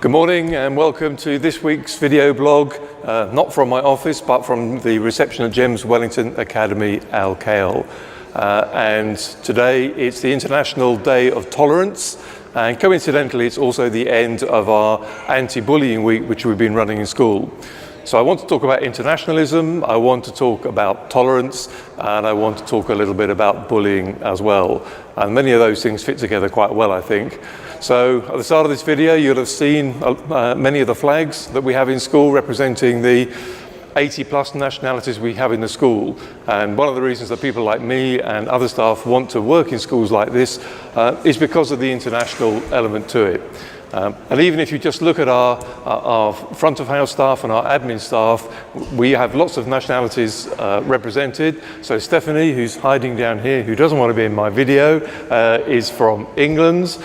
Good morning and welcome to this week's video blog, not from my office but from the reception at GEMS Wellington Academy, Al Kale. And today it's the International Day of Tolerance, and coincidentally it's also the end of our anti-bullying week which we've been running in school. So I want to talk about internationalism, I want to talk about tolerance, and I want to talk a little bit about bullying as well. And many of those things fit together quite well, I think. So at the start of this video, you'll have seen many of the flags that we have in school representing the 80+ nationalities we have in the school. And one of the reasons that people like me and other staff want to work in schools like this is because of the international element to it. And even if you just look at our front of house staff and our admin staff, we have lots of nationalities represented. So Stephanie, who's hiding down here, who doesn't want to be in my video, is from England.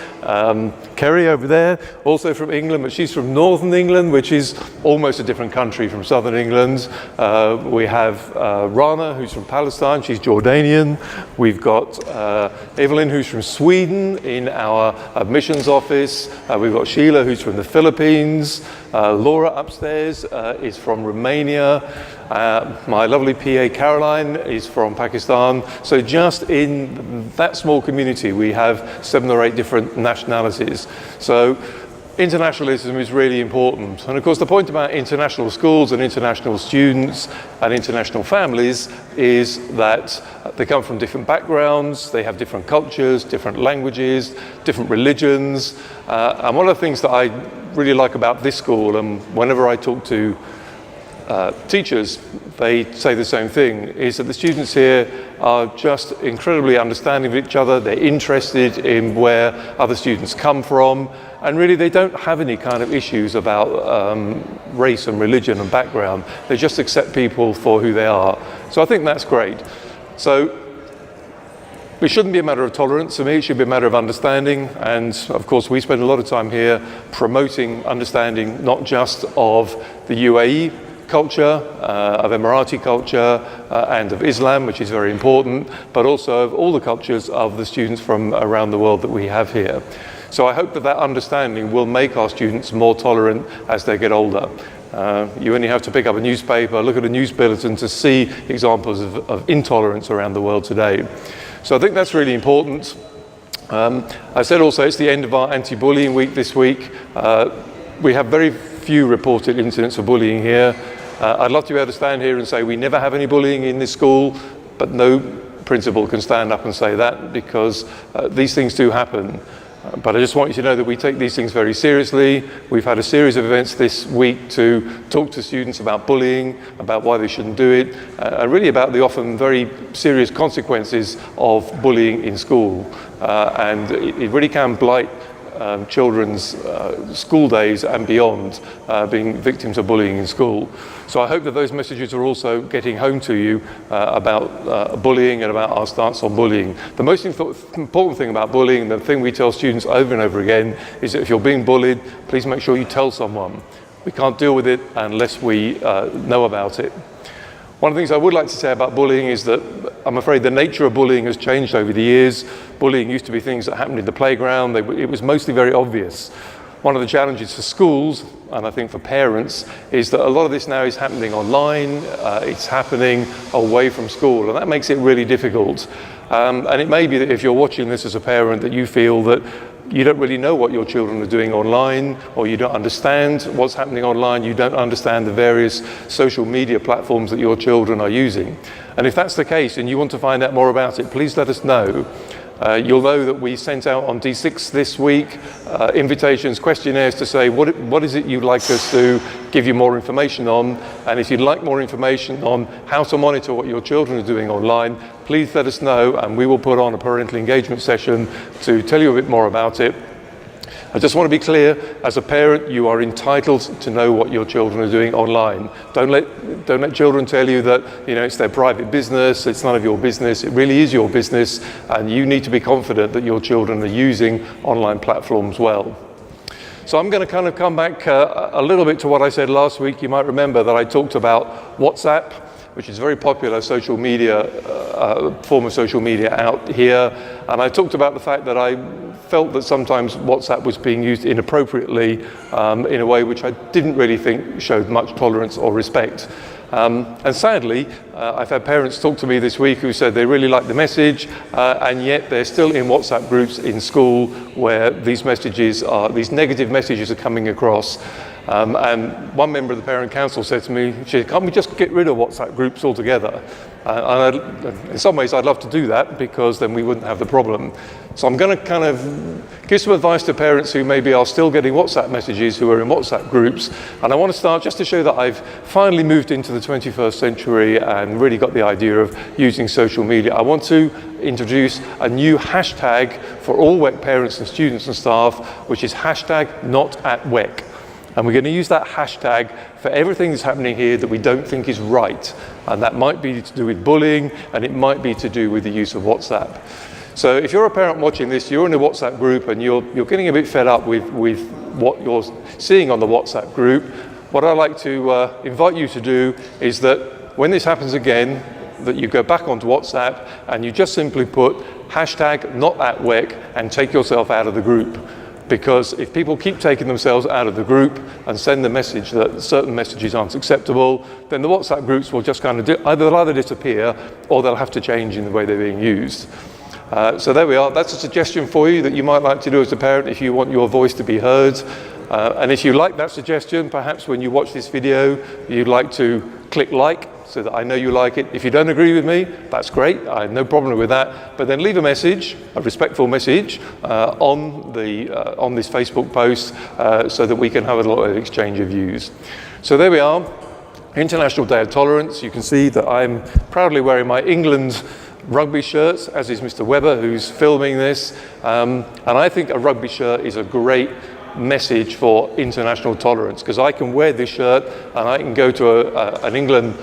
Kerry over there, also from England, but she's from Northern England, which is almost a different country from Southern England. We have Rana, who's from Palestine, she's Jordanian. We've got Evelyn, who's from Sweden in our admissions office. We've got Sheila, who's from the Philippines. Laura upstairs is from Romania. My lovely PA Caroline is from Pakistan. So just in that small community we have 7 or 8 different nationalities. So internationalism is really important. And of course the point about international schools and international students and international families is that they come from different backgrounds, they have different cultures, different languages, different religions. And one of the things that I really like about this school, and whenever I talk to teachers, they say the same thing, is that the students here are just incredibly understanding of each other, they're interested in where other students come from, and really they don't have any kind of issues about race and religion and background. They just accept people for who they are. So I think that's great. So it shouldn't be a matter of tolerance for me, it should be a matter of understanding, and of course we spend a lot of time here promoting understanding not just of the UAE culture, of Emirati culture, and of Islam, which is very important, but also of all the cultures of the students from around the world that we have here. So I hope that that understanding will make our students more tolerant as they get older. You only have to pick up a newspaper, look at a news bulletin to see examples of intolerance around the world today. So I think that's really important. I said also it's the end of our anti-bullying week this week. We have very few reported incidents of bullying here. I'd love to be able to stand here and say we never have any bullying in this school, but no principal can stand up and say that because these things do happen. But I just want you to know that we take these things very seriously. We've had a series of events this week to talk to students about bullying, about why they shouldn't do it, and really about the often very serious consequences of bullying in school. And it really can blight children's school days and beyond, being victims of bullying in school. So I hope that those messages are also getting home to you about bullying and about our stance on bullying. The most important thing about bullying, the thing we tell students over and over again, is that if you're being bullied, please make sure you tell someone. We can't deal with it unless we know about it. One of the things I would like to say about bullying is that I'm afraid the nature of bullying has changed over the years. Bullying used to be things that happened in the playground. It was mostly very obvious. One of the challenges for schools, and I think for parents, is that a lot of this now is happening online. It's happening away from school, and that makes it really difficult. And it may be that if you're watching this as a parent that you feel that you don't really know what your children are doing online, or you don't understand what's happening online, you don't understand the various social media platforms that your children are using. And if that's the case and you want to find out more about it, please let us know. You'll know that we sent out on D6 this week invitations, questionnaires to say what is it you'd like us to give you more information on, and if you'd like more information on how to monitor what your children are doing online, please let us know and we will put on a parental engagement session to tell you a bit more about it. I just want to be clear, as a parent, you are entitled to know what your children are doing online. Don't let children tell you that, it's their private business, it's none of your business. It really is your business, and you need to be confident that your children are using online platforms well. So I'm going to kind of come back a little bit to what I said last week. You might remember that I talked about WhatsApp. which is a very popular social media, form of social media out here. And I talked about the fact that I felt that sometimes WhatsApp was being used inappropriately in a way which I didn't really think showed much tolerance or respect. And sadly, I've had parents talk to me this week who said they really like the message, and yet they're still in WhatsApp groups in school where these negative messages are coming across. And one member of the parent council said to me, can't we just get rid of WhatsApp groups altogether? And in some ways I'd love to do that, because then we wouldn't have the problem. So I'm going to kind of give some advice to parents who maybe are still getting WhatsApp messages, who are in WhatsApp groups. And I want to start just to show that I've finally moved into the 21st century and really got the idea of using social media. I want to introduce a new hashtag for all WEC parents and students and staff, which is #NotAtWEC. And we're going to use that hashtag for everything that's happening here that we don't think is right. And that might be to do with bullying, and it might be to do with the use of WhatsApp. So if you're a parent watching this, you're in a WhatsApp group and you're getting a bit fed up with what you're seeing on the WhatsApp group, what I'd like to invite you to do is that when this happens again, that you go back onto WhatsApp and you just simply put #NotAtWEC and take yourself out of the group. Because if people keep taking themselves out of the group and send the message that certain messages aren't acceptable, then the WhatsApp groups will just kind of either disappear, or they'll have to change in the way they're being used. So there we are. That's a suggestion for you that you might like to do as a parent if you want your voice to be heard. And if you like that suggestion, perhaps when you watch this video, you'd like to click like, so that I know you like it. If you don't agree with me, that's great. I have no problem with that. But then leave a message, a respectful message, on this Facebook post, so that we can have a lot of exchange of views. So there we are, International Day of Tolerance. You can see that I'm proudly wearing my England rugby shirts, as is Mr. Webber, who's filming this. And I think a rugby shirt is a great message for international tolerance, because I can wear this shirt and I can go to an England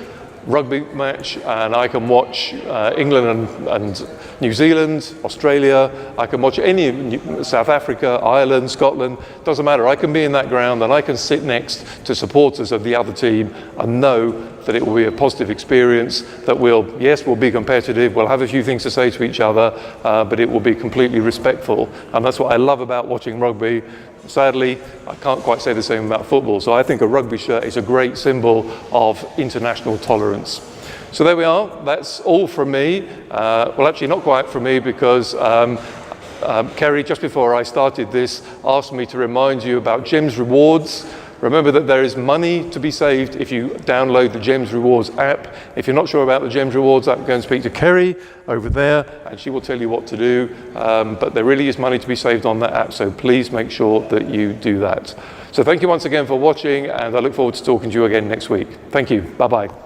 rugby match and I can watch England and New Zealand, Australia. I can watch South Africa, Ireland, Scotland, doesn't matter. I can be in that ground and I can sit next to supporters of the other team and know that it will be a positive experience, that we'll be competitive, we'll have a few things to say to each other, but it will be completely respectful. And that's what I love about watching rugby. Sadly, I can't quite say the same about football. So I think a rugby shirt is a great symbol of international tolerance. So there we are. That's all from me. Well, actually not quite from me, because Kerry, just before I started this, asked me to remind you about GEMS rewards. Remember that there is money to be saved if you download the GEMS Rewards app. If you're not sure about the GEMS Rewards app, go and speak to Kerry over there and she will tell you what to do. But there really is money to be saved on that app, so please make sure that you do that. So thank you once again for watching, and I look forward to talking to you again next week. Thank you. Bye-bye.